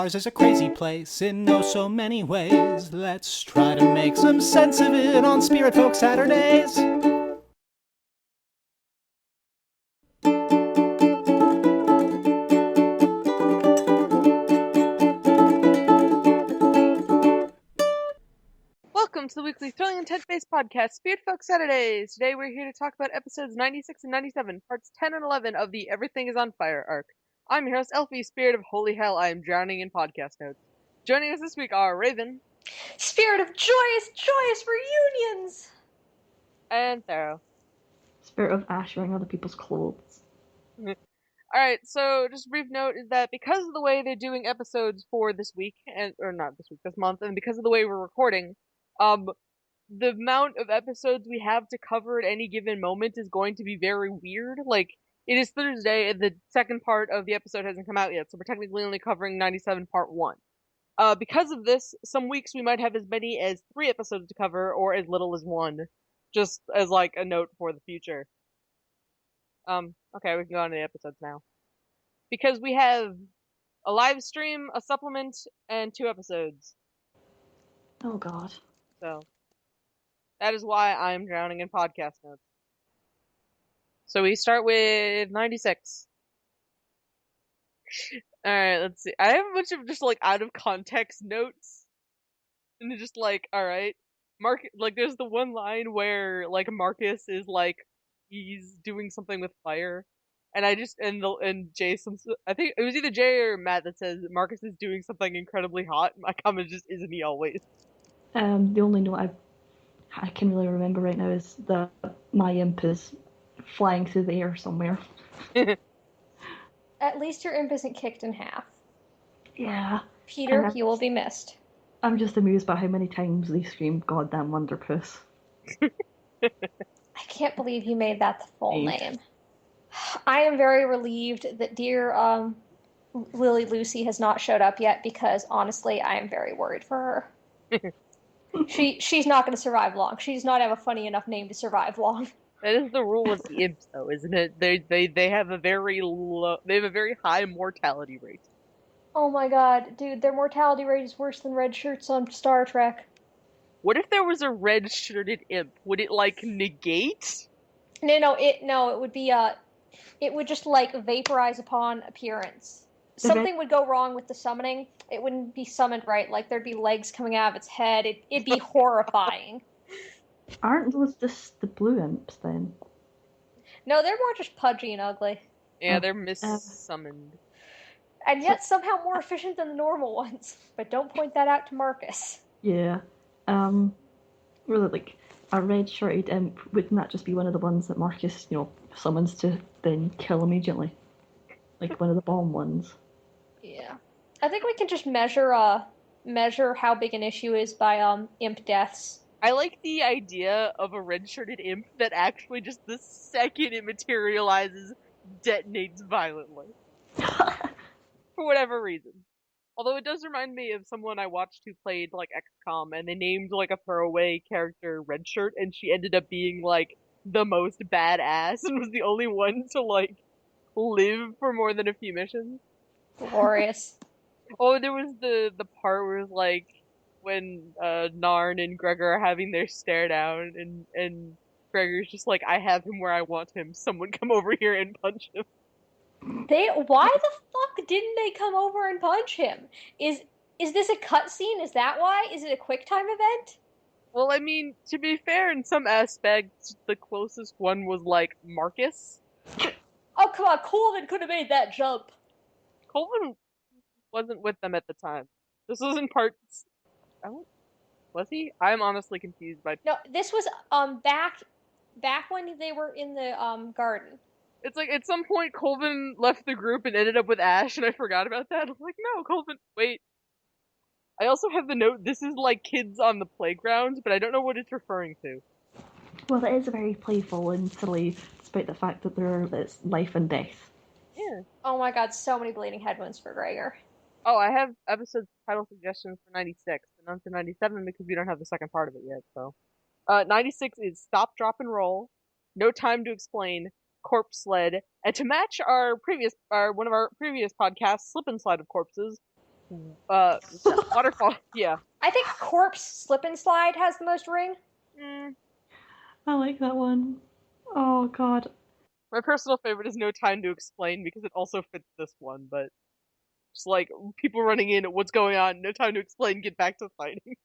ours is a crazy place in oh so many ways. Let's try to make some sense of it on Spiritfolk Saturdays. Welcome to the weekly thrilling intent-based podcast, Spiritfolk Saturdays. Today we're here to talk about episodes 96 and 97, parts 10 and 11 of the Everything is on Fire arc. I'm your host, Elfie, spirit of holy hell, I am drowning in podcast notes. Joining us this week are Raven. Spirit of joyous reunions! And Thero. Spirit of Ash wearing other people's clothes. Alright, so just a brief note is that because of the way they're doing episodes for this week, this month, and because of the way we're recording, the amount of episodes we have to cover at any given moment is going to be very weird. Like, it is Thursday, and the second part of the episode hasn't come out yet, so we're technically only covering 97 part 1. Because of this, some weeks we might have as many as 3 episodes to cover, or as little as 1. Just as, like, a note for the future. Okay, we can go on to the episodes now. Because we have a live stream, a supplement, and 2 episodes. Oh god. So, that is why I'm drowning in podcast notes. So we start with 96. Alright, let's see. I have a bunch of just, like, out of context notes. And they're just like, alright. There's the one line where, like, Marcus is, like, he's doing something with fire. And Jason, I think it was either Jay or Matt that says Marcus is doing something incredibly hot. My comment just, isn't he always? The only note I can really remember right now is that my imp is flying through the air somewhere. At least your imp isn't kicked in half. Yeah. Peter, you will be missed. I'm just amused by how many times they scream goddamn Wonderpuss. I can't believe you made that the full name. I am very relieved that dear Lily Lucy has not showed up yet, because honestly I am very worried for her. She's not going to survive long. She does not have a funny enough name to survive long. That is the rule of the imps, though, isn't it? They have a very high mortality rate. Oh my god, dude, their mortality rate is worse than red shirts on Star Trek. What if there was a red-shirted imp? Would it, like, negate? No, it would be, it would just, like, vaporize upon appearance. Something would go wrong with the summoning. It wouldn't be summoned right. Like, there'd be legs coming out of its head. It'd be horrifying. Aren't those just the blue imps, then? No, they're more just pudgy and ugly. Yeah, they're mis-summoned. And yet somehow more efficient than the normal ones. But don't point that out to Marcus. Yeah. Really, like, a red-shirted imp, wouldn't that just be one of the ones that Marcus, summons to then kill immediately? Like one of the bomb ones. Yeah. I think we can just measure how big an issue is by imp deaths. I like the idea of a red-shirted imp that actually just the second it materializes, detonates violently. For whatever reason. Although it does remind me of someone I watched who played, like, XCOM, and they named, like, a throwaway character Redshirt, and she ended up being, like, the most badass, and was the only one to, like, live for more than a few missions. Glorious. Oh, there was the part where it was, like, when Narn and Gregor are having their stare down, and Gregor's just like, I have him where I want him, someone come over here and punch him. Why the fuck didn't they come over and punch him? Is this a cutscene? Is that why? Is it a QuickTime event? Well, I mean, to be fair, in some aspects, the closest one was, like, Marcus. Oh, come on, Colvin could have made that jump. Colvin wasn't with them at the time. This was in parts... Oh, was he? I'm honestly confused by... No, this was, back when they were in the, garden. It's like, at some point, Colvin left the group and ended up with Ash, and I forgot about that. I'm like, no, Colvin... Wait. I also have the note, this is like kids on the playground, but I don't know what it's referring to. Well, it is very playful and silly, despite the fact that it's life and death. Yeah. Oh my god, so many bleeding head wounds for Gregor. Oh, I have episode title suggestions for 96, and none for 97 because we don't have the second part of it yet, so. 96 is Stop, Drop, and Roll, No Time to Explain, Corpse Sled, and to match one of our previous podcasts, Slip and Slide of Corpses, Waterfall. Yeah. I think Corpse Slip and Slide has the most ring. I like that one. Oh god. My personal favorite is No Time to Explain because it also fits this one, but just like people running in, what's going on? No time to explain. Get back to fighting.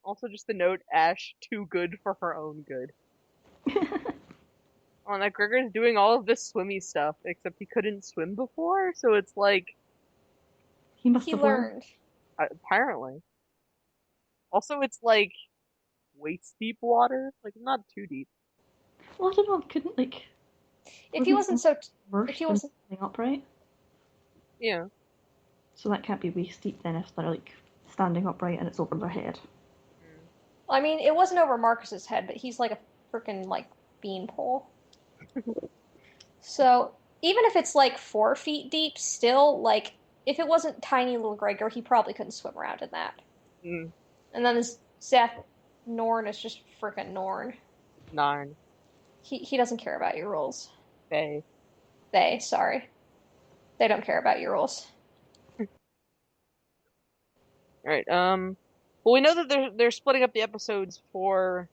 Also, just the note: Ash too good for her own good. Oh, and that Gregor's doing all of this swimmy stuff, except he couldn't swim before, so it's like He must He have learned. learned. apparently. Also, it's like waist deep water, like not too deep. Well, I don't know. Couldn't like. If he wasn't so, Versed if he in wasn't, standing upright, Yeah. so that can't be waist deep then if they're like standing upright and it's over their head. I mean, it wasn't over Marcus's head, but he's like a freaking like beanpole. So even if it's like 4 feet deep, still like if it wasn't tiny little Gregor, he probably couldn't swim around in that. Mm. And then this Seth Norn is just freaking Norn. 9. He doesn't care about your rules. They. Sorry. They don't care about your rules. Alright, well, we know that they're splitting up the episodes for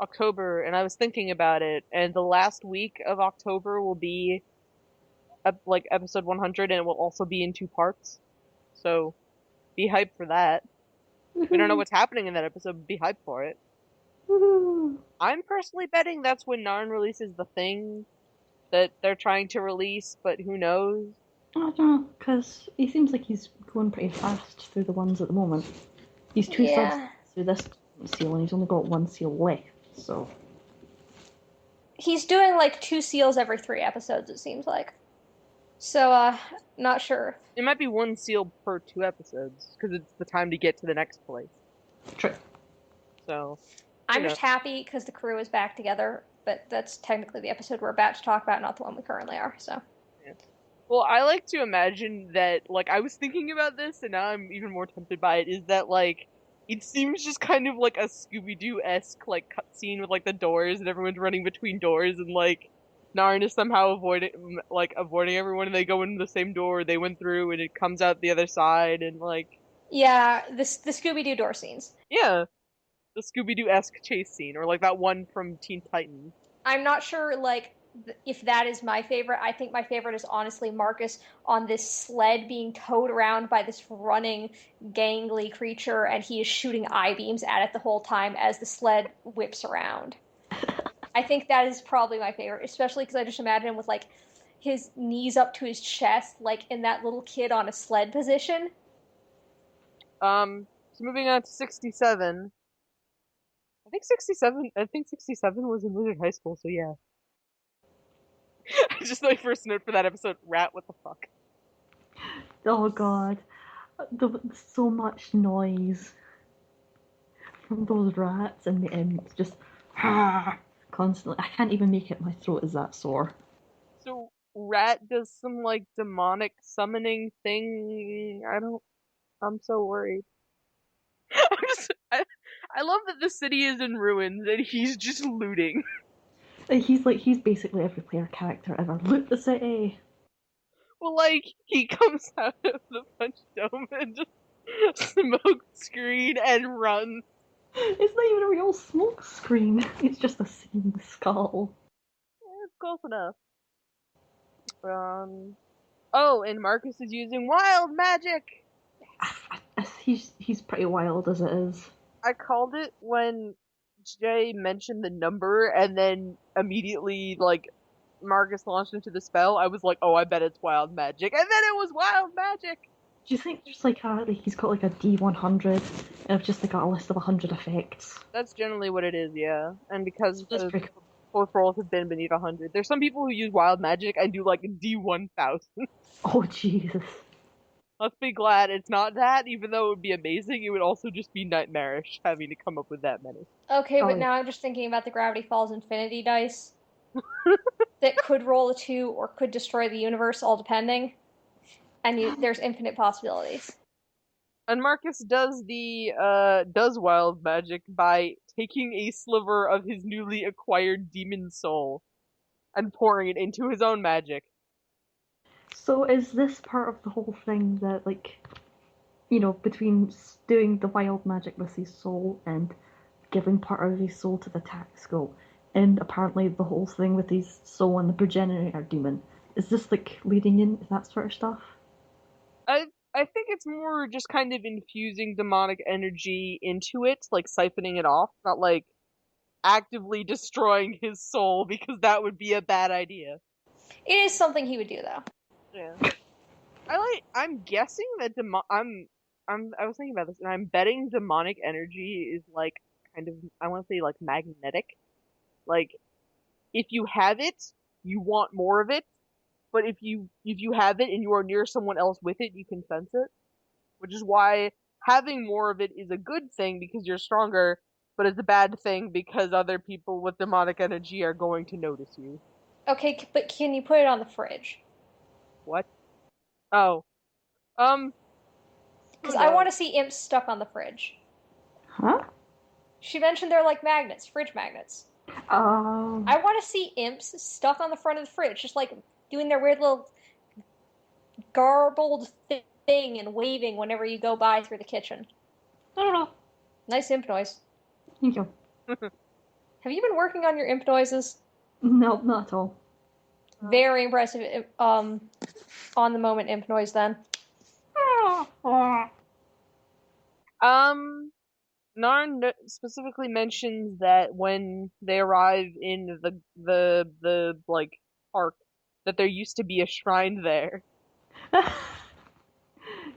October, and I was thinking about it, and the last week of October will be like episode 100, and it will also be in 2 parts. So, be hyped for that. We don't know what's happening in that episode, but be hyped for it. Woohoo! I'm personally betting that's when Narn releases the thing that they're trying to release, but who knows? I don't know, because he seems like he's going pretty fast through the ones at the moment. He's 2/3 Yeah. through this seal and he's only got 1 seal left, so. He's doing like 2 seals every 3 episodes, it seems like. So, not sure. It might be 1 seal per 2 episodes, because it's the time to get to the next place. True. So, I'm you just know. happy because the crew is back together, but that's technically the episode we're about to talk about, not the one we currently are, so. Well, I like to imagine that, like, I was thinking about this, and now I'm even more tempted by it, is that, like, it seems just kind of like a Scooby-Doo-esque, like, cutscene with, like, the doors, and everyone's running between doors, and, like, Narn is somehow avoiding everyone, and they go in the same door they went through, and it comes out the other side, and, like... Yeah, the Scooby-Doo door scenes. Yeah. The Scooby-Doo-esque chase scene, or, like, that one from Teen Titans. I'm not sure, like, if that is my favorite. I think my favorite is honestly Marcus on this sled being towed around by this running, gangly creature, and he is shooting I-beams at it the whole time as the sled whips around. I think that is probably my favorite, especially because I just imagine him with, like, his knees up to his chest, like in that little kid on a sled position. So moving on to 67. I think 67 was in Wizard High School, so yeah. Just my first note for that episode, Rat, what the fuck? Oh god. So much noise from those rats and the imps just constantly. I can't even make it, my throat is that sore. So, Rat does some, like, demonic summoning thing. I'm so worried. I love that the city is in ruins and he's just looting. He's basically every player character ever. Loot the city! Well, like, he comes out of the punch dome and just smoke screen and runs. It's not even a real smoke screen. It's just a singing skull. It's close enough. Oh, and Marcus is using wild magic! He's pretty wild as it is. I called it when Jay mentioned the number and then immediately, like, Marcus launched into the spell. I was like, oh, I bet it's wild magic. And then it was wild magic! Do you think there's like he's got like a D100 of just like a list of 100 effects? That's generally what it is, yeah. And because That's pretty cool. both rolls have been beneath 100, there's some people who use wild magic and do like a D1000. Oh Jesus. Let's be glad it's not that, even though it would be amazing, it would also just be nightmarish having to come up with that many. Okay, but Oh. now I'm just thinking about the Gravity Falls Infinity dice that could roll a 2 or could destroy the universe, all depending. And there's infinite possibilities. And Marcus does does wild magic by taking a sliver of his newly acquired demon soul and pouring it into his own magic. So is this part of the whole thing that like between doing the wild magic with his soul and giving part of his soul to the tactical, and apparently the whole thing with his soul and the progenitor demon. Is this like leading into that sort of stuff? I think it's more just kind of infusing demonic energy into it, like siphoning it off, not like actively destroying his soul, because that would be a bad idea. It is something he would do, though. Yeah. I'm guessing that I was thinking about this, and I'm betting demonic energy is like kind of, I want to say like magnetic. Like, if you have it, you want more of it, but if you have it and you are near someone else with it, you can sense it. Which is why having more of it is a good thing because you're stronger, but it's a bad thing because other people with demonic energy are going to notice you. Okay, but can you put it on the fridge? What? Oh. Because I want to see imps stuck on the fridge. Huh? She mentioned they're like magnets, fridge magnets. I want to see imps stuck on the front of the fridge, just like doing their weird little garbled thing and waving whenever you go by through the kitchen. I don't know. Nice imp noise. Thank you. Have you been working on your imp noises? No, not at all. Very impressive. On the moment imp noise then. Narn specifically mentions that when they arrive in the like park, that there used to be a shrine there.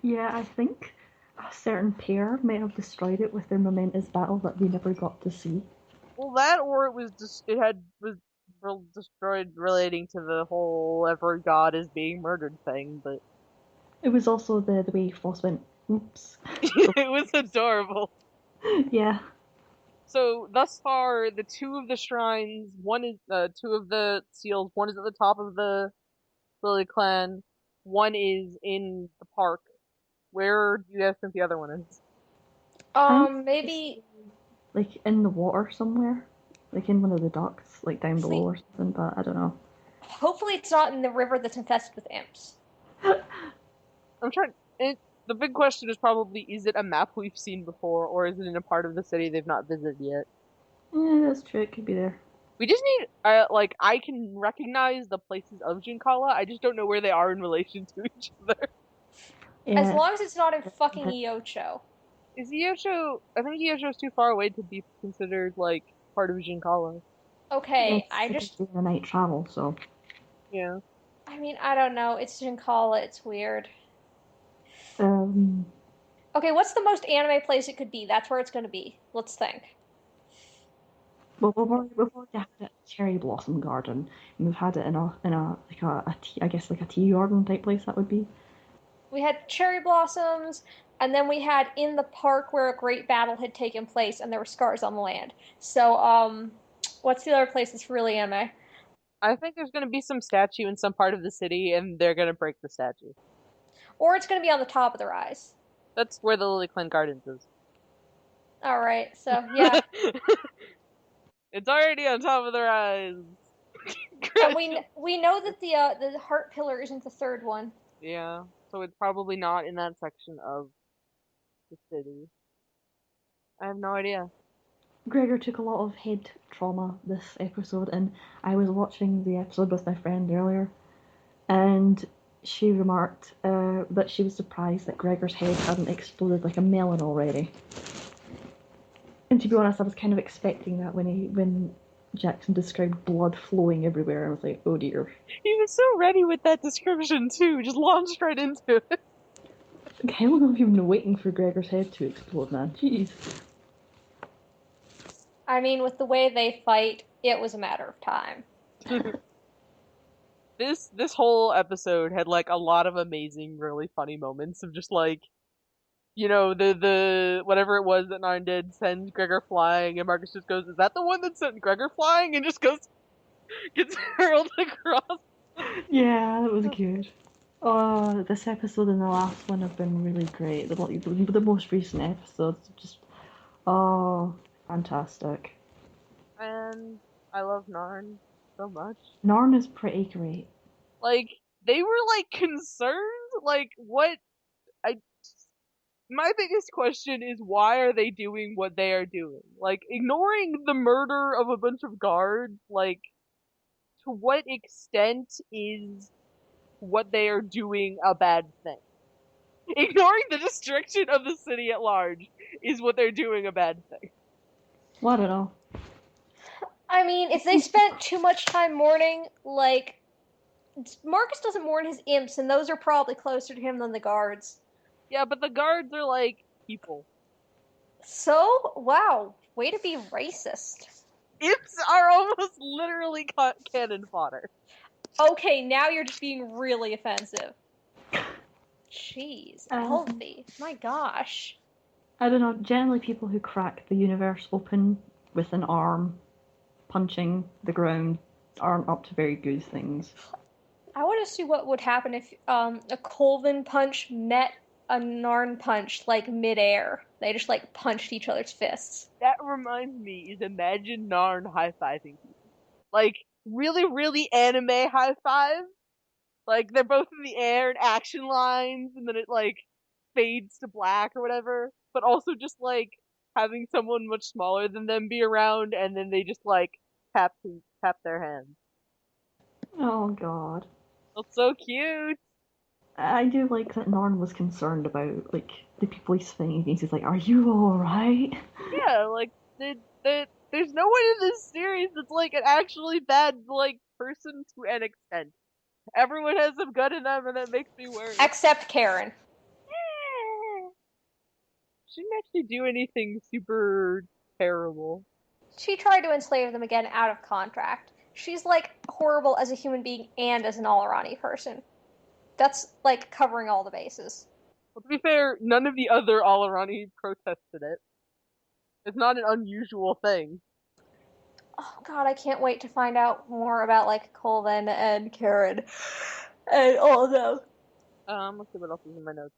Yeah, I think a certain pair may have destroyed it with their momentous battle that we never got to see. Well, that or it was just was destroyed relating to the whole every god is being murdered thing, but It was also the way Foss went, oops. it was adorable. Yeah. So thus far, the two of the shrines, one is two of the seals. One is at the top of the Lily Clan. One is in the park. Where do you guys think the other one is? Maybe Like in the water somewhere. Like in one of the docks, like down below Sleep. or something, but I don't know. hopefully it's not in the river that's infested with imps. I'm trying. The big question is probably: is it a map we've seen before, or is it in a part of the city they've not visited yet? Yeah, that's true. It could be there. We just need, I can recognize the places of Jinkala. I just don't know where they are in relation to each other. Yeah. As long as it's not in fucking Iocho. Is Yosho? I think Yosho's too far away to be considered like part of Jinkala. Okay, Yeah, it's supposed to be a night travel, so. Yeah. I mean, I don't know. It's Jinkala. It's weird. Okay, what's the most anime place it could be? That's where it's going to be. Let's think. Well, we've already had it at Cherry Blossom Garden, and we've had it in a like a tea, I guess like a tea garden type place that would be. We had cherry blossoms, and then we had in the park where a great battle had taken place, and there were scars on the land. So, what's the other place that's really anime? I think there's gonna be some statue in some part of the city, and they're gonna break the statue. Or it's going to be on the top of the rise. That's where the Lily Clan Gardens is. All right, so yeah. It's already on top of the rise. And we know that the heart pillar isn't the third one. Yeah, so it's probably not in that section of the city. I have no idea. Gregor took a lot of head trauma this episode, and I was watching the episode with my friend earlier, and she remarked that she was surprised that Gregor's head hadn't exploded like a melon already. And to be honest, I was kind of expecting that when Jackson described blood flowing everywhere. I was like, oh dear. He was so ready with that description too, just launched right into it. Like, how long have you been waiting for Gregor's head to explode, man? Jeez. I mean, with the way they fight, it was a matter of time. This whole episode had like a lot of amazing, really funny moments of just like, the whatever it was that Narn did sends Gregor flying, and Marcus just goes, "Is that the one that sent Gregor flying?" and just gets hurled across. Yeah, that was good. Oh, this episode and the last one have been really great. The most recent episodes, just fantastic. And I love Narn so much. Narn is pretty great. Like, they were like concerned, like what I my biggest question is, why are they doing what they are doing? Like, ignoring the murder of a bunch of guards, like, to what extent is what they are doing a bad thing? Ignoring the destruction of the city at large is what they're doing a bad thing. Well, I don't know. I mean, if they spent too much time mourning, like, Marcus doesn't mourn his imps, and those are probably closer to him than the guards. Yeah, but the guards are like people. So, wow, way to be racist. Imps are almost literally cannon fodder. Okay, now you're just being really offensive. Jeez, Um, Elfie, my gosh. I don't know. Generally, people who crack the universe open with an arm punching the ground aren't up to very good things. I want to see what would happen if a Colvin punch met a Narn punch, like, midair. They just, like, punched each other's fists. That reminds me, is imagine Narn high-fiving people. Like, really, really anime high-five. Like, they're both in the air and action lines, and then it, like, fades to black or whatever. But also just, like, having someone much smaller than them be around, and then they just, like, tap their hands. Oh god. That's so cute! I do like that Norn was concerned about, like, the people he's fighting against. He's like, are you alright? Yeah, like, there's no one in this series that's, like, an actually bad, like, person to an extent. Everyone has some good in them, and that makes me worried. Except Karen. She didn't actually do anything super terrible. She tried to enslave them again out of contract. She's, like, horrible as a human being and as an Al'Rani person. That's, like, covering all the bases. Well, to be fair, none of the other Al'Rani protested it. It's not an unusual thing. Oh god, I can't wait to find out more about, like, Colvin and Karen and all of them. Let's see what else is in my notes.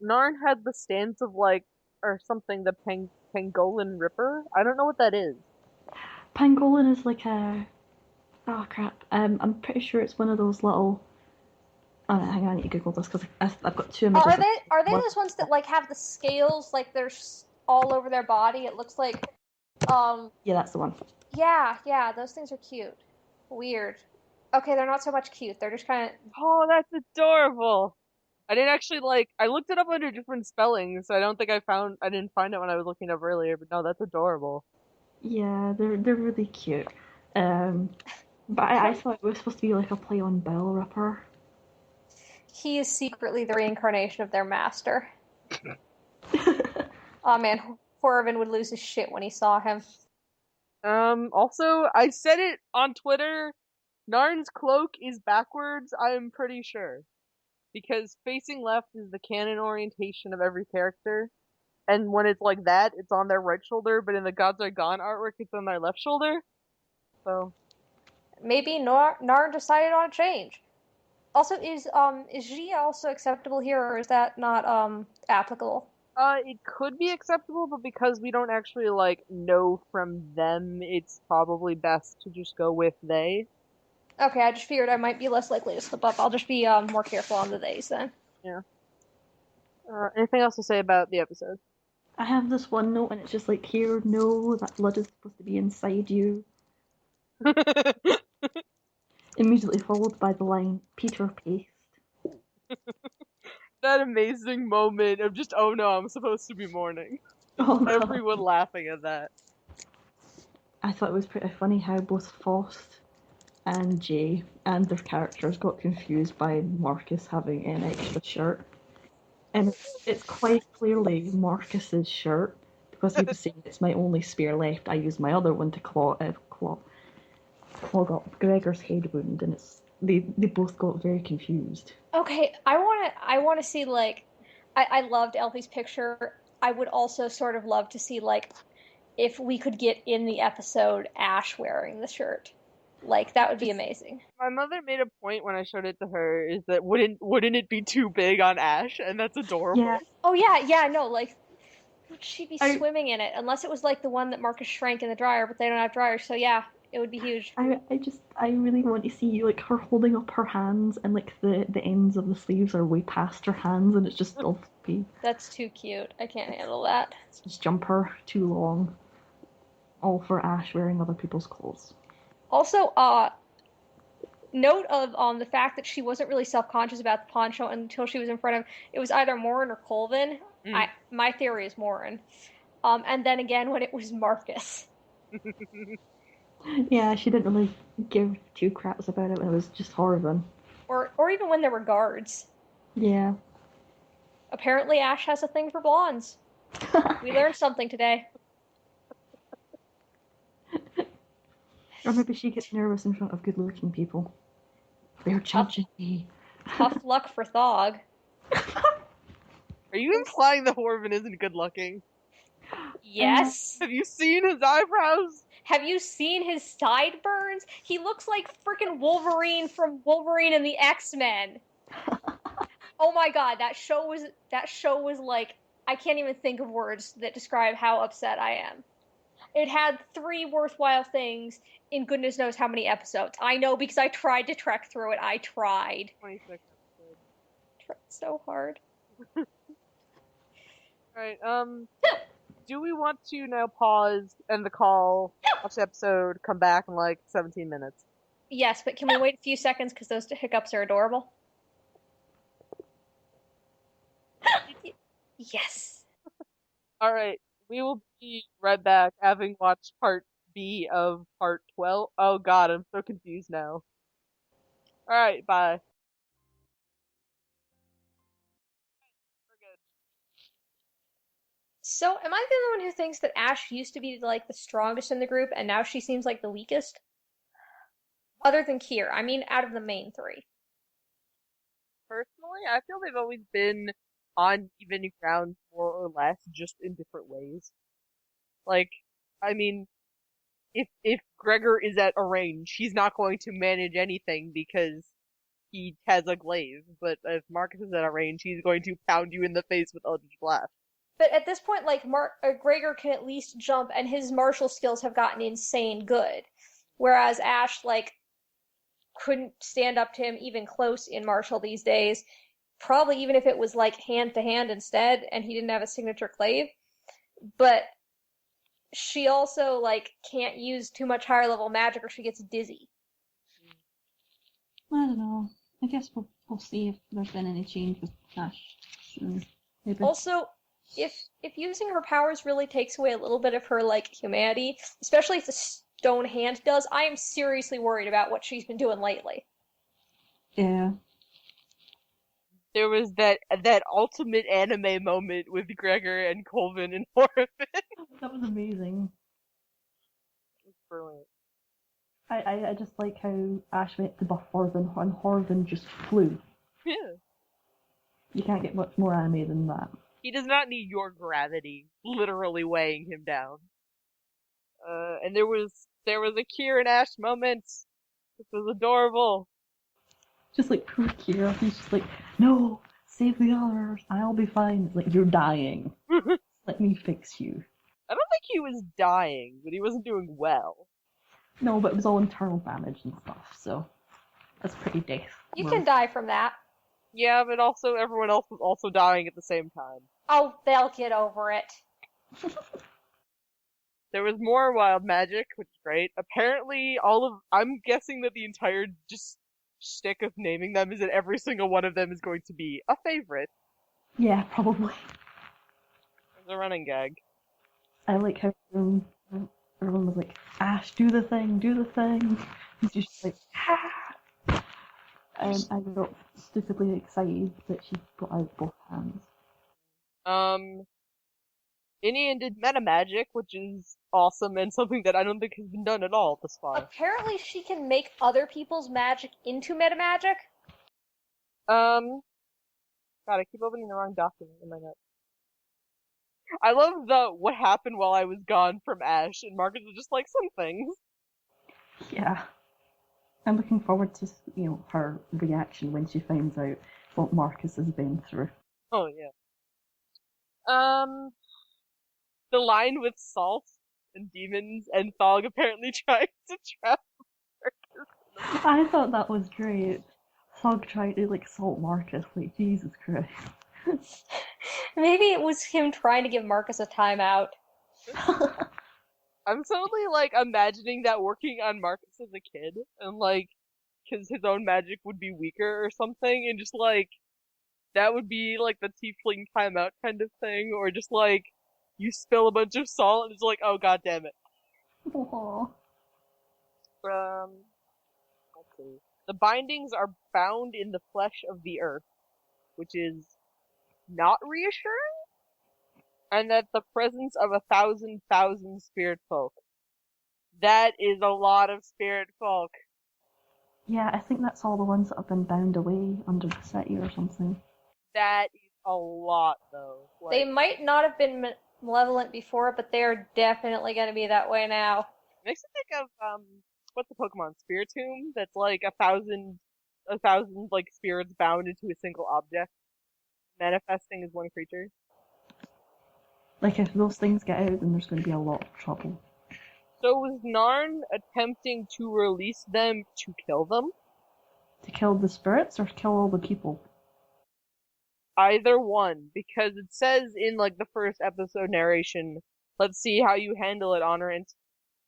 Narn had the stance of, like, or something, the Pangolin Ripper? I don't know what that is. Pangolin is like a... Oh crap. I'm pretty sure it's one of those little... Oh, hang on, I need to Google this because I've got two images. Are they those ones that, like, have the scales, like, they're all over their body? It looks like, Yeah, that's the one. Yeah, those things are cute. Weird. Okay, they're not so much cute. They're just kind of... Oh, that's adorable! I didn't actually, like, I looked it up under different spellings, so I don't think I didn't find it when I was looking up earlier, but no, that's adorable. Yeah, they're really cute. But I thought it was supposed to be like a play on Bell Ripper. He is secretly the reincarnation of their master. Oh man, Horvin would lose his shit when he saw him. Also, I said it on Twitter, Narn's cloak is backwards, I am pretty sure. Because facing left is the canon orientation of every character, and when it's like that, it's on their right shoulder, but in the Gods Are Gone artwork, it's on their left shoulder. So... Maybe Narn decided on a change. Also, is Gia also acceptable here, or is that not applicable? It could be acceptable, but because we don't actually, like, know from them, it's probably best to just go with they. Okay, I just figured I might be less likely to slip up. I'll just be more careful on the theys then. Yeah. Anything else to say about the episode? I have this one note and it's just like, here, no, that blood is supposed to be inside you. Immediately followed by the line, Peter Paste. That amazing moment of just, oh no, I'm supposed to be mourning. Oh, God. Everyone laughing at that. I thought it was pretty funny how both Faust and Jay and their characters got confused by Marcus having an extra shirt. And it's quite clearly Marcus's shirt, because he was saying, it's my only spear left, I used my other one to clog up Gregor's head wound, and they both got very confused. Okay, I wanna see, like, I loved Elfie's picture. I would also sort of love to see, like, if we could get in the episode Ash wearing the shirt. Like, that would be amazing. My mother made a point when I showed it to her, is that wouldn't it be too big on Ash? And that's adorable. Yeah. Oh yeah, no, like, she'd be swimming in it, unless it was like the one that Marcus shrank in the dryer, but they don't have dryers, so yeah, It would be huge. I really want to see like her holding up her hands and like the ends of the sleeves are way past her hands and it's just all floppy. That's too cute. I can't handle that. It's just jumper too long. All for Ash wearing other people's clothes. Also, note of the fact that she wasn't really self-conscious about the poncho until she was in front of it was either Morin or Colvin. My theory is Morin. And then again when it was Marcus. Yeah, she didn't really give two craps about it when it was just Horvin. Or even when there were guards. Yeah. Apparently Ash has a thing for blondes. We learned something today. Or maybe she gets nervous in front of good-looking people. They're judging me. Tough luck for Thog. Are you implying that Horvin isn't good looking? Yes. Have you seen his eyebrows? Have you seen his sideburns? He looks like freaking Wolverine from Wolverine and the X-Men. Oh my god, that show was like, I can't even think of words that describe how upset I am. It had 3 worthwhile things in goodness knows how many episodes. I know because I tried to trek through it. I tried. 26 episodes. Tried so hard. Alright, do we want to now pause, end the call, watch the episode, come back in like 17 minutes? Yes, but can we wait a few seconds because those hiccups are adorable? Yes. Alright, we will be right back, having watched part B of part 12. Oh god, I'm so confused now. Alright, bye. We're good. So, am I the only one who thinks that Ash used to be like the strongest in the group and now she seems like the weakest? Other than Kier, I mean out of the main 3. Personally, I feel they've always been on even ground, more or less, just in different ways. Like, I mean, if Gregor is at a range, he's not going to manage anything because he has a glaive, but if Marcus is at a range, he's going to pound you in the face with Eldritch Blast. But at this point, like, Gregor can at least jump, and his martial skills have gotten insane good. Whereas Ash, like, couldn't stand up to him even close in martial these days. Probably even if it was, like, hand-to-hand instead, and he didn't have a signature glaive. But she also, like, can't use too much higher-level magic or she gets dizzy. I don't know. I guess we'll see if there's been any change with Ash soon. Maybe. Also, if using her powers really takes away a little bit of her, like, humanity, especially if the stone hand does, I am seriously worried about what she's been doing lately. Yeah. There was that ultimate anime moment with Gregor and Colvin and Horvin. That was amazing. It was brilliant. I just like how Ash went to buff Horvin and Horvin just flew. Yeah. You can't get much more anime than that. He does not need your gravity literally weighing him down. And there was a Kier and Ash moment. This was adorable. Just like poor Kira, he's just like, no, save the others, I'll be fine. It's like, you're dying. Let me fix you. I don't think he was dying, but he wasn't doing well. No, but it was all internal damage and stuff, so that's pretty death. You can die from that. Yeah, but also everyone else was also dying at the same time. Oh, they'll get over it. There was more wild magic, which is great. Apparently, I'm guessing that the entire just shtick of naming them is that every single one of them is going to be a favorite. Yeah, probably. It's a running gag. I like how everyone was like, Ash, do the thing, do the thing. He's just like, ah! And I got stupidly excited that she put out both hands. Inian did meta magic, which is awesome and something that I don't think has been done at all this far. Apparently she can make other people's magic into meta magic. God, I keep opening the wrong document in my notes. I love the what happened while I was gone from Ash, and Marcus was just like, some things. Yeah. I'm looking forward to, her reaction when she finds out what Marcus has been through. Oh, yeah. The line with Salt and demons, and Thog apparently trying to trap Marcus. I thought that was great. Thug tried to like salt Marcus, like Jesus Christ. Maybe it was him trying to give Marcus a timeout. I'm suddenly like imagining that working on Marcus as a kid, and like, cause his own magic would be weaker or something, and just like, that would be like the tiefling timeout kind of thing, or just like, you spill a bunch of salt and it's like, oh god damn it. Aww. Let's see. The bindings are bound in the flesh of the earth, which is not reassuring, and that the presence of 1,000 spirit folk. That is a lot of spirit folk. Yeah, I think that's all the ones that have been bound away under the city or something. That is a lot, though. Like, They might not have been malevolent before, but they're definitely going to be that way now. makes me think of what's the Pokemon Spiritomb? That's like 1,000 like spirits bound into a single object, manifesting as one creature. Like, if those things get out, then there's going to be a lot of trouble. So was Narn attempting to release them to kill them? To kill the spirits or to kill all the people? Either one, because it says in like the first episode narration, let's see how you handle it, Honorant,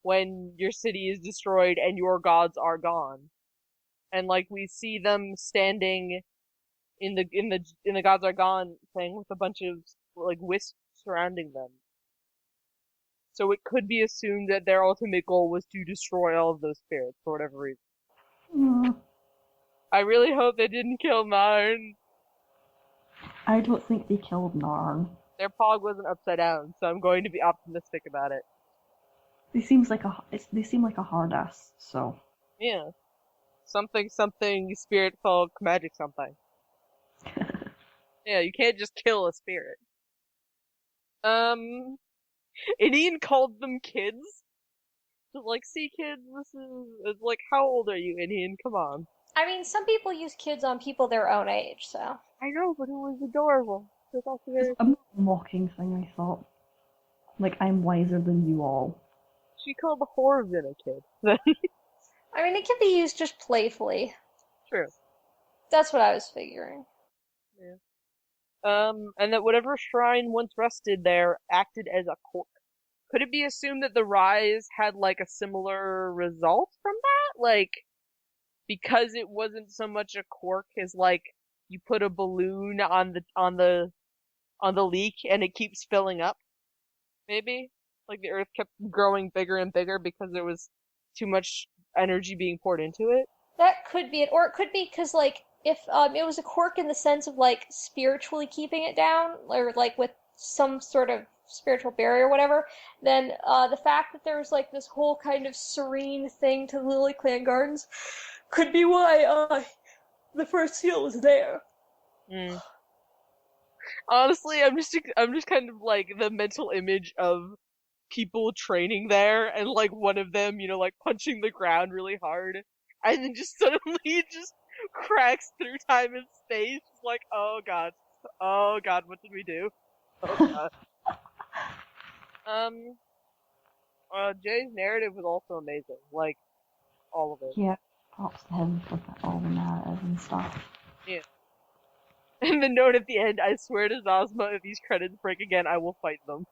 when your city is destroyed and your gods are gone. And like we see them standing in the gods are gone thing with a bunch of like wisps surrounding them. So it could be assumed that their ultimate goal was to destroy all of those spirits for whatever reason. Mm, I really hope they didn't kill Narn. I don't think they killed Narn. Their pog wasn't upside down, so I'm going to be optimistic about it. They seem like a hard ass, so. Yeah. Something, spirit folk, magic something. Yeah, you can't just kill a spirit. Ian called them kids. Just like, see kids, it's like, how old are you, Ian? Come on. I mean, some people use kids on people their own age, so. I know, but it was adorable. It was also very... A mocking thing, I thought. Like, I'm wiser than you all. She called the Horvin a kid. I mean, it can be used just playfully. True. That's what I was figuring. Yeah. And that whatever shrine once rested there acted as a cork. Could it be assumed that the Rise had like a similar result from that? Like, because it wasn't so much a cork as like you put a balloon on the leak and it keeps filling up. Maybe? Like the earth kept growing bigger and bigger because there was too much energy being poured into it. That could be it, or it could be because, like, if it was a quirk in the sense of like spiritually keeping it down, or like with some sort of spiritual barrier or whatever, then the fact that there was like this whole kind of serene thing to the Lily Clan Gardens could be why the first seal was there. Mm. Honestly, I'm just kind of like the mental image of people training there and like one of them, like punching the ground really hard and then just suddenly it just cracks through time and space. It's like, oh god, what did we do? Oh god. Jay's narrative was also amazing, like all of it. Yeah, props to him for all the narrative and stuff. Yeah. And the note at the end, I swear to Zosma, if these credits break again, I will fight them.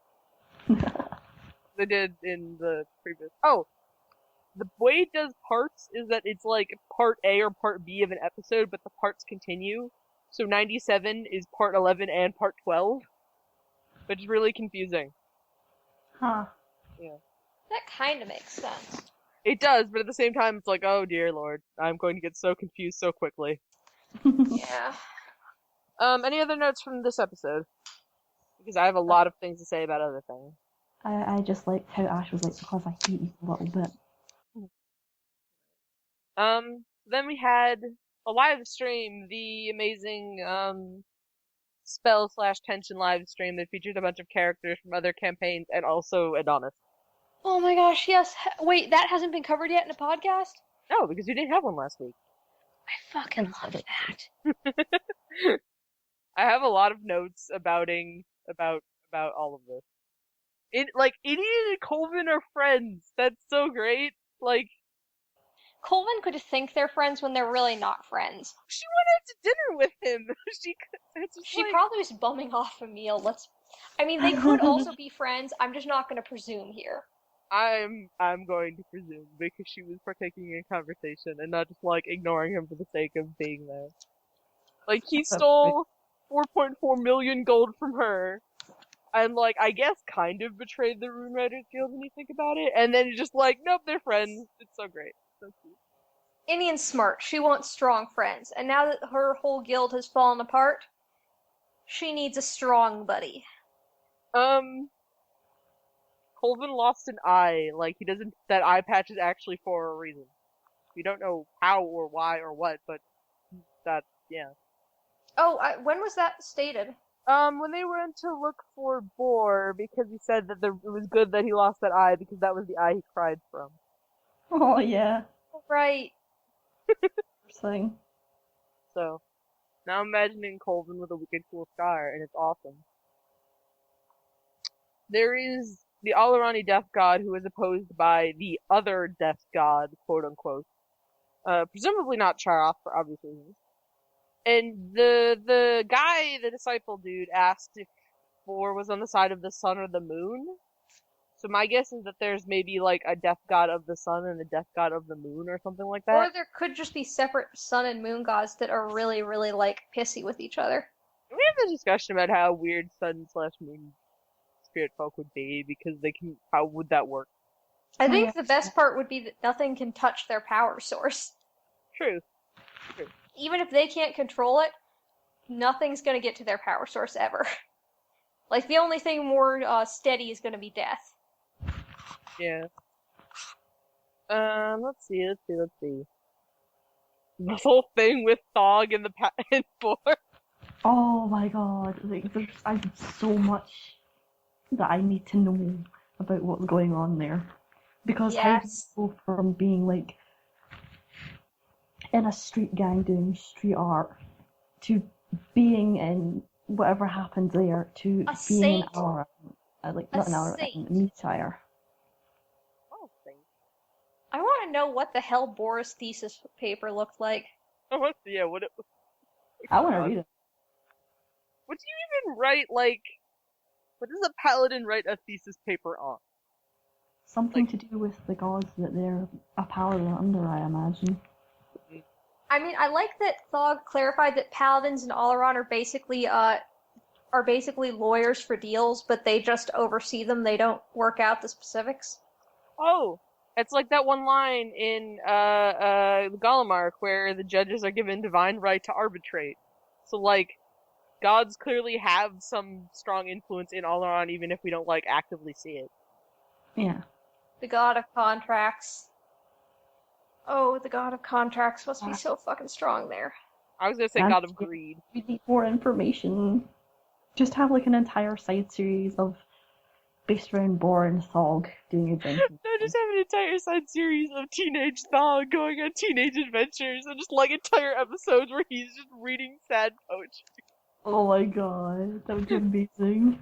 They did in the previous. Oh! The way it does parts is that it's like part A or part B of an episode, but the parts continue. So 97 is part 11 and part 12. Which is really confusing. Huh. Yeah. That kind of makes sense. It does, but at the same time, it's like, oh dear lord, I'm going to get so confused so quickly. Yeah. Any other notes from this episode? Because I have a lot of things to say about other things. I just liked how Ash was like, because I hate you a little bit. Then we had a live stream, the amazing, spell/tension live stream that featured a bunch of characters from other campaigns and also Adonis. Oh my gosh, yes. Wait, that hasn't been covered yet in a podcast? No, because we didn't have one last week. I fucking love that. I have a lot of notes about all of this. Idiot and Colvin are friends. That's so great. Like, Colvin could think they're friends when they're really not friends. she went out to dinner with him. It's just She like, probably was bumming off a meal. I mean, they could also be friends. I'm just not going to presume here. I'm going to presume because she was partaking in conversation and not just like ignoring him for the sake of being there. Like he stole 4.4 million gold from her, and like I guess kind of betrayed the Rune Riders Guild when you think about it, and then just like, nope, they're friends. It's so great, so cute. Indian's smart. She wants strong friends, and now that her whole guild has fallen apart, she needs a strong buddy. Colvin lost an eye. Like he doesn't. That eye patch is actually for a reason. We don't know how or why or what, but that yeah. Oh, when was that stated? When they went to look for Boar, because he said that it was good that he lost that eye because that was the eye he cried from. Oh yeah. Right. Thing. So, now I'm imagining Colvin with a wicked cool scar, and it's awesome. There is the Alarani Death God who is opposed by the other Death God, quote unquote. Presumably not Charoth for obvious reasons. And the guy, the disciple dude, asked if Boar was on the side of the sun or the moon. So my guess is that there's maybe like a death god of the sun and a death god of the moon or something like that. Or there could just be separate sun and moon gods that are really, really, like, pissy with each other. We have a discussion about how weird sun/moon spirit folk would be because how would that work? I think the best part would be that nothing can touch their power source. True. Even if they can't control it, nothing's gonna get to their power source ever. Like, the only thing more steady is gonna be death. Yeah. Let's see. The whole thing with Thog and and Boar. Oh my god, like I have so much that I need to know about what's going on there. Because how do you go from being like in a street gang doing street art to being in whatever happens there to being in Alaran, like not in Alaran, in Meatire. I want to know what the hell Boris' thesis paper looked like. I want to, yeah, what it. I want to read it. What do you even write, like, what does a paladin write a thesis paper on? Something to do with the gods that they're a paladin under, I imagine. I mean, I like that Thog clarified that paladins in Alaran are basically lawyers for deals, but they just oversee them. They don't work out the specifics. Oh, it's like that one line in Galamark where the judges are given divine right to arbitrate. So like, gods clearly have some strong influence in Alaran, even if we don't like actively see it. Yeah. The god of contracts. Oh, the god of contracts must be so fucking strong there. I was gonna say god of greed. We need more information. Just have like an entire side series of based around Boar and Thog doing adventures. No, just have an entire side series of teenage Thog going on teenage adventures, and just like entire episodes where he's just reading sad poetry. Oh my god, that would be amazing.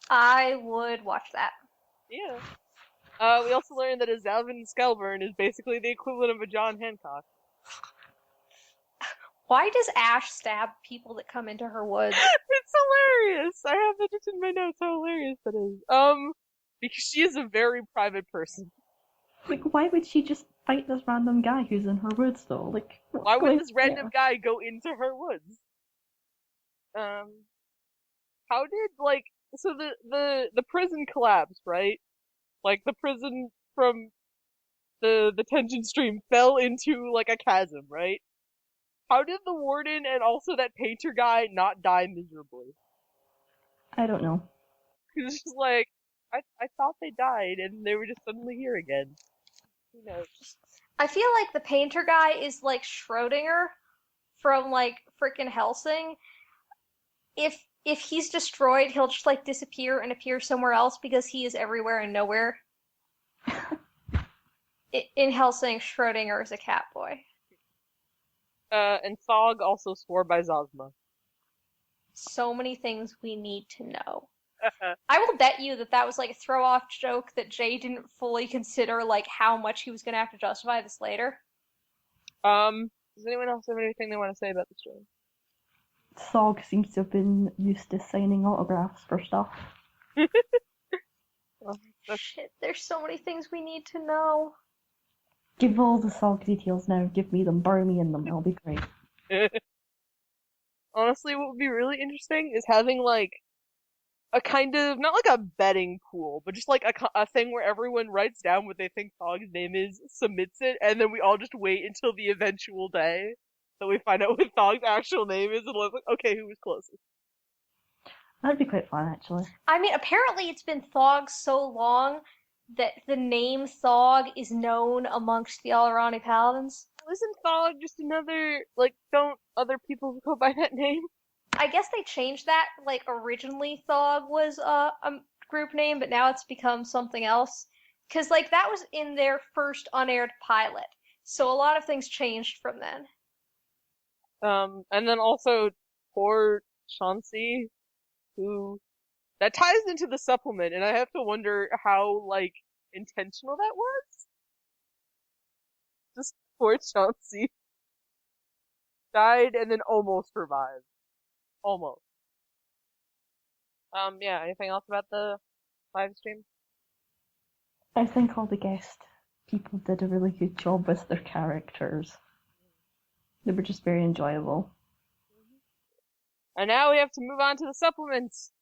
I would watch that. Yeah. We also learned that a Zalvin Skelburn is basically the equivalent of a John Hancock. Why does Ash stab people that come into her woods? It's hilarious! I have that in my notes, how hilarious that is. Because she is a very private person. Like, why would she just fight this random guy who's in her woods, though? Like, why would this random guy go into her woods? How did, like, so the prison collapsed, right? Like, the prison from the tension stream fell into, like, a chasm, right? How did the warden and also that painter guy not die miserably? I don't know. Because it's just like, I thought they died and they were just suddenly here again. Who knows? I feel like the painter guy is like Schrodinger from like frickin' Helsing. If he's destroyed, he'll just like disappear and appear somewhere else because he is everywhere and nowhere. In Helsing, Schrodinger is a cat boy. And Thog also swore by Zosma. So many things we need to know. I will bet you that was like a throw-off joke that Jay didn't fully consider, like, how much he was gonna have to justify this later. Does anyone else have anything they want to say about the story? Sog seems to have been used to signing autographs for stuff. Well, Shit, there's so many things we need to know. Give all the Sog details now. Give me them. Bury me in them. It'll be great. honestly, what would be really interesting is having, like, a kind of, not like a betting pool, but just like a thing where everyone writes down what they think Thog's name is, submits it, and then we all just wait until the eventual day that we find out what Thog's actual name is, and we're like, okay, who was closest? That'd be quite fun, actually. I mean, apparently it's been Thog so long that the name Thog is known amongst the Alrani Paladins. Isn't Thog just another, like, don't other people go by that name? I guess they changed that. Like, originally Thog was a group name, but now it's become something else. Because, like, that was in their first unaired pilot. So a lot of things changed from then. And then also poor Chauncey, who, that ties into the supplement, and I have to wonder how, like, intentional that was? Just poor Chauncey. Died and then almost revived. Almost. Yeah, anything else about the live stream? I think all the guest people did a really good job with their characters. They were just very enjoyable. And now we have to move on to the supplements.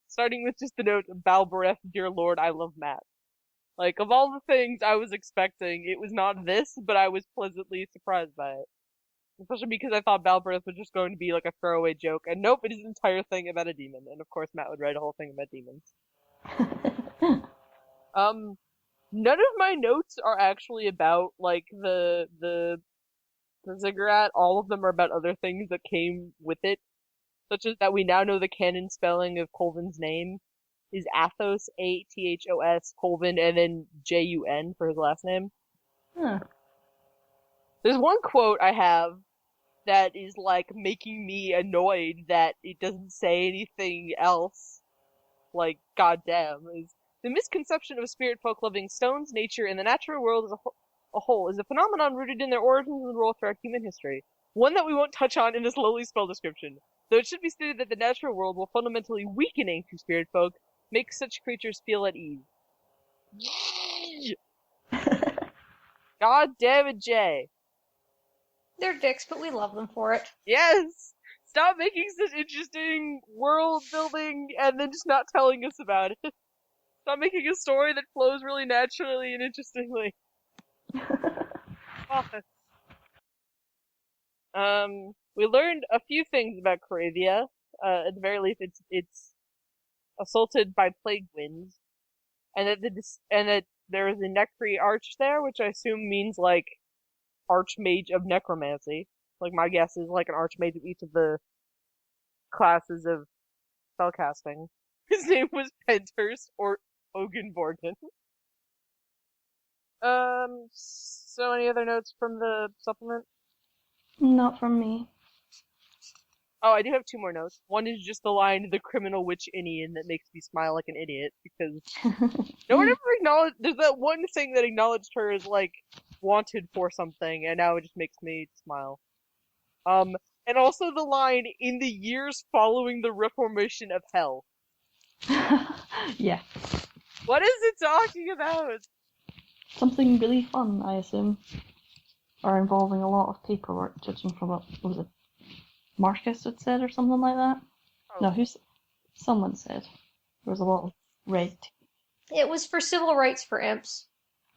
Starting with just the note, Balbreth, dear lord, I love Matt. Like, of all the things I was expecting, it was not this, but I was pleasantly surprised by it. Especially because I thought Balbreth was just going to be like a throwaway joke, and nope, it is an entire thing about a demon, and of course Matt would write a whole thing about demons. None of my notes are actually about, like, the ziggurat. All of them are about other things that came with it, such as that we now know the canon spelling of Colvin's name is Athos, Athos, Colvin, and then Jun for his last name. Huh. There's one quote I have that is, like, making me annoyed that it doesn't say anything else. Like, goddamn. Is the misconception of Spiritfolk loving stones, nature, and the natural world as a whole is a phenomenon rooted in their origins and role throughout human history. One that we won't touch on in this lowly spell description. Though it should be stated that the natural world, while fundamentally weakening to Spiritfolk, makes such creatures feel at ease. God damn it, Jay. They're dicks, but we love them for it. Yes! Stop making such interesting world building and then just not telling us about it. Stop making a story that flows really naturally and interestingly. We learned a few things about Caravia. At the very least, it's assaulted by plague winds, and that there is a Necri Arch there, which I assume means, like, Archmage of Necromancy. Like, my guess is, like, an Archmage of each of the classes of spellcasting. His name was Penthurst or Ogunborgen. So any other notes from the supplement? Not from me. Oh, I do have two more notes. One is just the line, the criminal witch Inian, that makes me smile like an idiot, because no one ever acknowledged, there's that one thing that acknowledged her as, like, wanted for something, and now it just makes me smile. And also the line, in the years following the reformation of hell. Yeah. What is it talking about? Something really fun, I assume. Or involving a lot of paperwork, judging from what was it? Marcus had said or something like that? Oh. No, someone said. There was a lot of red tape. It was for civil rights for imps.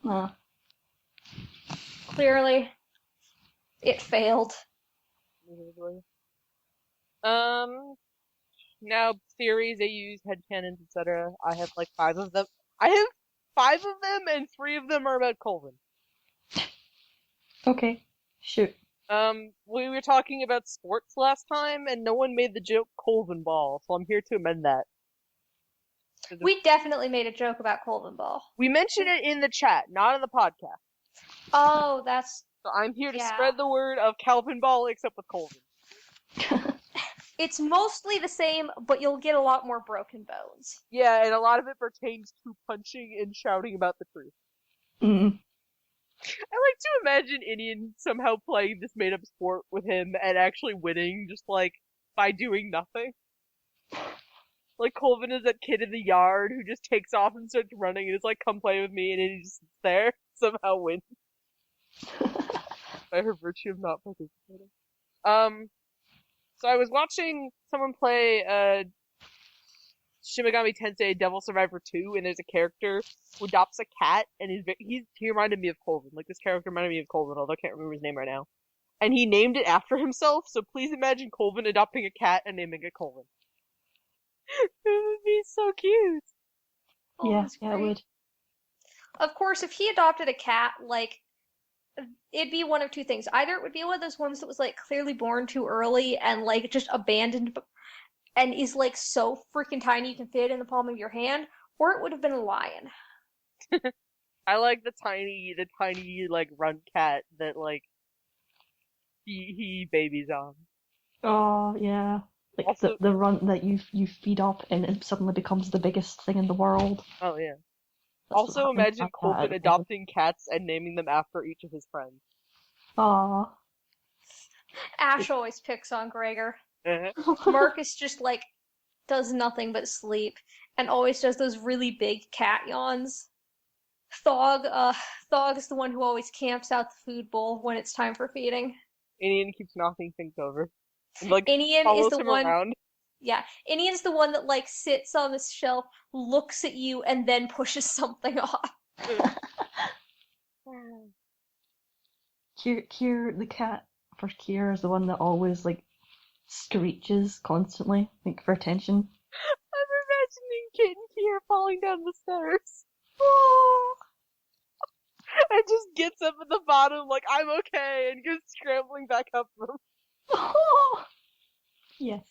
Ah. Clearly, it failed. Now theories, AUs, headcanons, etc. I have like 5 of them. I have 5 of them, and 3 of them are about Colvin. Okay, shoot. We were talking about sports last time, and no one made the joke Colvin Ball, so I'm here to amend that. We definitely made a joke about Colvin Ball. We mentioned it in the chat, not in the podcast. Oh, that's... So I'm here to spread the word of Calvin Ball, except with Colvin. It's mostly the same, but you'll get a lot more broken bones. Yeah, and a lot of it pertains to punching and shouting about the truth. Mm. I like to imagine Indian somehow playing this made-up sport with him and actually winning just, like, by doing nothing. Like, Colvin is that kid in the yard who just takes off and starts running and is like, come play with me, and then he just sits there, somehow wins by her virtue of not participating. So I was watching someone play, Shin Megami Tensei Devil Survivor 2, and there's a character who adopts a cat, and he reminded me of Colvin. Like, this character reminded me of Colvin, although I can't remember his name right now. And he named it after himself, so please imagine Colvin adopting a cat and naming it Colvin. It would be so cute. Oh, Yeah, that's yeah, it great. would. Of course, if he adopted a cat, like, it'd be one of two things. Either it would be one of those ones that was, like, clearly born too early and, like, just abandoned and is, like, so freaking tiny you can fit it in the palm of your hand, or it would have been a lion. I like the tiny, like, run cat that, like, he babies on. Oh, yeah. Like Also- the runt that you feed up and it suddenly becomes the biggest thing in the world. Oh, yeah. That's what Also, happened imagine to my cat Colvin at the moment. adopting cats and naming them after each of his friends. Aw. Ash always picks on Gregor. Eh. Marcus just, like, does nothing but sleep and always does those really big cat yawns. Thog is the one who always camps out the food bowl when it's time for feeding. Indian keeps knocking things over. And, like, Inian is follows the him one. around. Yeah, Inian's the one that, like, sits on the shelf, looks at you, and then pushes something off. Kier, the cat for Kier is the one that always like screeches constantly, like for attention. I'm imagining Kit and Kier falling down the stairs. And just gets up at the bottom like, I'm okay, and goes scrambling back up them. Yes.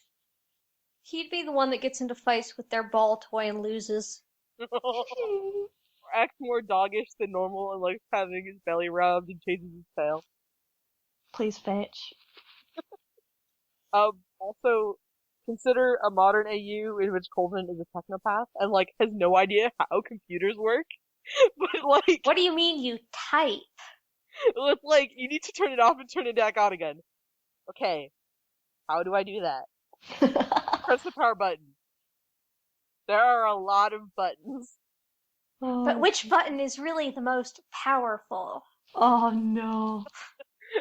He'd be the one that gets into fights with their ball toy and loses. Or acts more doggish than normal and likes having his belly rubbed and chases his tail. Please fetch. Also, consider a modern AU in which Colvin is a technopath and, like, has no idea how computers work. But, like, What do you mean you type? it's like, you need to turn it off and turn it back on again. Okay, how do I do that? Press the power button. There are a lot of buttons. But which button is really the most powerful? Oh no.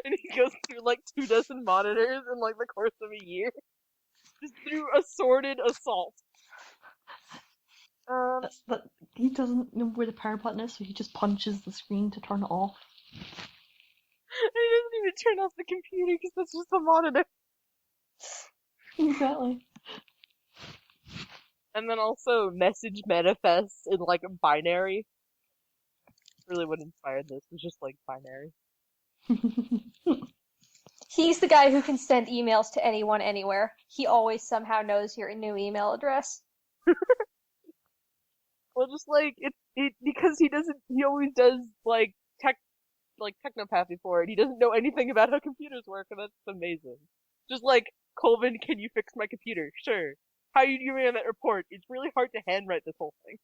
And he goes through like 24 monitors in like the course of a year. Just through a sordid assault. But he doesn't know where the power button is, so he just punches the screen to turn it off. And he doesn't even turn off the computer because that's just a monitor. Exactly. And then also message manifests in like a binary. Really what inspired this was just like binary. He's the guy who can send emails to anyone anywhere. He always somehow knows your new email address. Well, just like it because he always does like technopath before, and he doesn't know anything about how computers work, and that's amazing. Just like, Colvin, can you fix my computer? Sure. How are you doing on that report? It's really hard to handwrite this whole thing.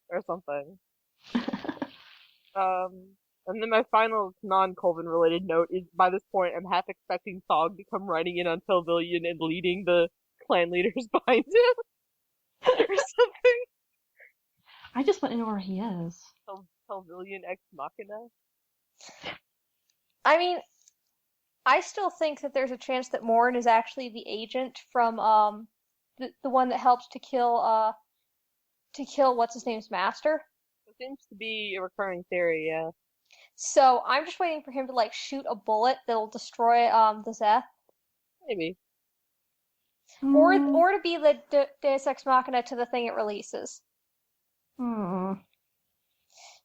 Or something. And then my final non-Colvin related note is, by this point, I'm half expecting Thog to come riding in on Telvillian and leading the clan leaders behind him. Or something. I just want to know where he is. Telvillian ex machina? I mean, I still think that there's a chance that Morn is actually the agent from the one that helped to kill what's his name's master. It seems to be a recurring theory, yeah. So I'm just waiting for him to like shoot a bullet that'll destroy the Zeth, Maybe. or to be the Deus Ex Machina to the thing it releases.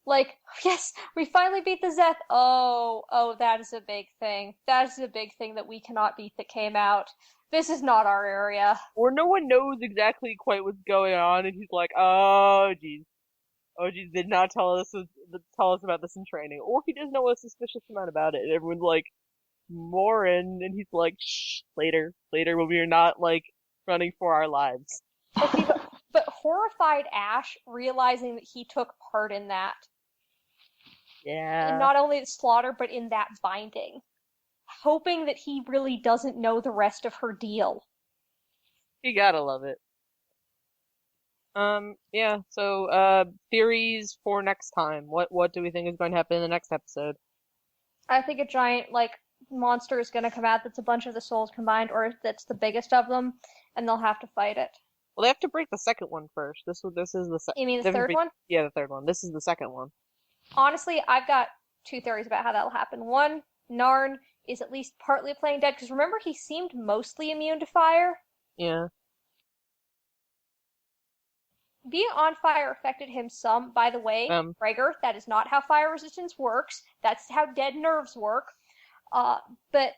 Like, yes, we finally beat the Zeth. Oh, that is a big thing. That is a big thing that we cannot beat that came out. This is not our area. Or no one knows exactly quite what's going on, and he's like, oh geez, did not tell us about this in training. Or he does know a suspicious amount about it, and everyone's like, Morin, and he's like, shh, later, when we are not, like, running for our lives. Okay, but horrified Ash realizing that he took part in that. Yeah. In not only the slaughter, but in that binding. Hoping that he really doesn't know the rest of her deal. You gotta love it. Yeah, so, theories for next time. What do we think is going to happen in the next episode? I think a giant, like, monster is going to come out that's a bunch of the souls combined, or that's the biggest of them, and they'll have to fight it. Well, they have to break the second one first. This is the You mean the third one? Yeah, the third one. This is the second one. Honestly, I've got two theories about how that'll happen. One, Narn is at least partly playing dead, because remember he seemed mostly immune to fire? Yeah. Being on fire affected him some. By the way, Gregor, that is not how fire resistance works. That's how dead nerves work. But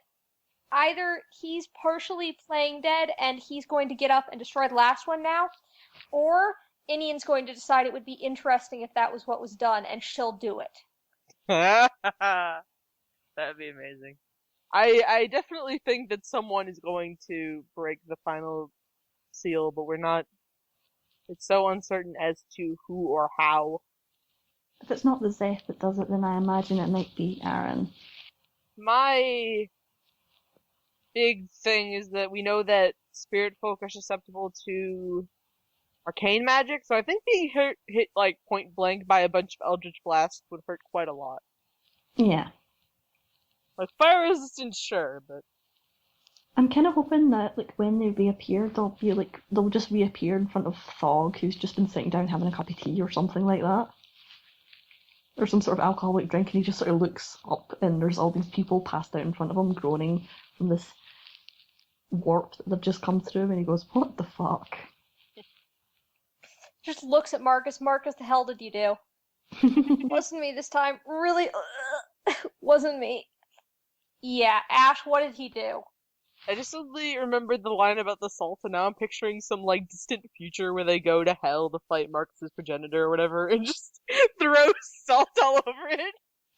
either he's partially playing dead and he's going to get up and destroy the last one now, or Inian's going to decide it would be interesting if that was what was done, and she'll do it. That'd be amazing. I definitely think that someone is going to break the final seal, but we're not. It's so uncertain as to who or how. If it's not the Zeth that does it, then I imagine it might be Aaron. My big thing is that we know that Spiritfolk are susceptible to arcane magic, so I think being hit like point blank by a bunch of Eldritch Blasts would hurt quite a lot. Yeah. Like fire resistance, sure, but I'm kind of hoping that, like, when they reappear, they'll just reappear in front of Thog, who's just been sitting down having a cup of tea or something like that. Or some sort of alcoholic drink, and he just sort of looks up, and there's all these people passed out in front of him, groaning from this warp that they've just come through, and he goes, "What the fuck?" Just looks at Marcus. Marcus, the hell did you do? Wasn't me this time. Really? Wasn't me. Yeah, Ash, what did he do? I just suddenly remembered the line about the salt, and now I'm picturing some, like, distant future where they go to hell to fight Marcus's progenitor or whatever, and just throw salt all over it.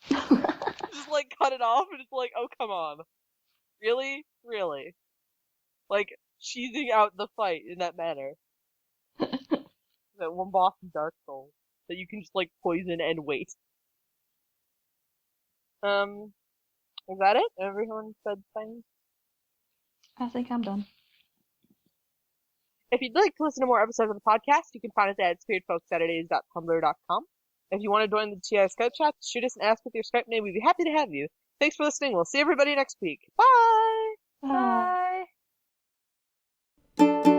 Just, like, cut it off, and it's like, oh, come on. Really? Really? Like, cheesing out the fight in that manner. That one boss in Dark Souls that you can just, like, poison and wait. Is that it? Everyone said things? I think I'm done. If you'd like to listen to more episodes of the podcast, you can find us at spiritfolksaturdays.tumblr.com. If you want to join the TI Skype chat, shoot us and ask with your Skype name. We'd be happy to have you. Thanks for listening. We'll see everybody next week. Bye! Bye!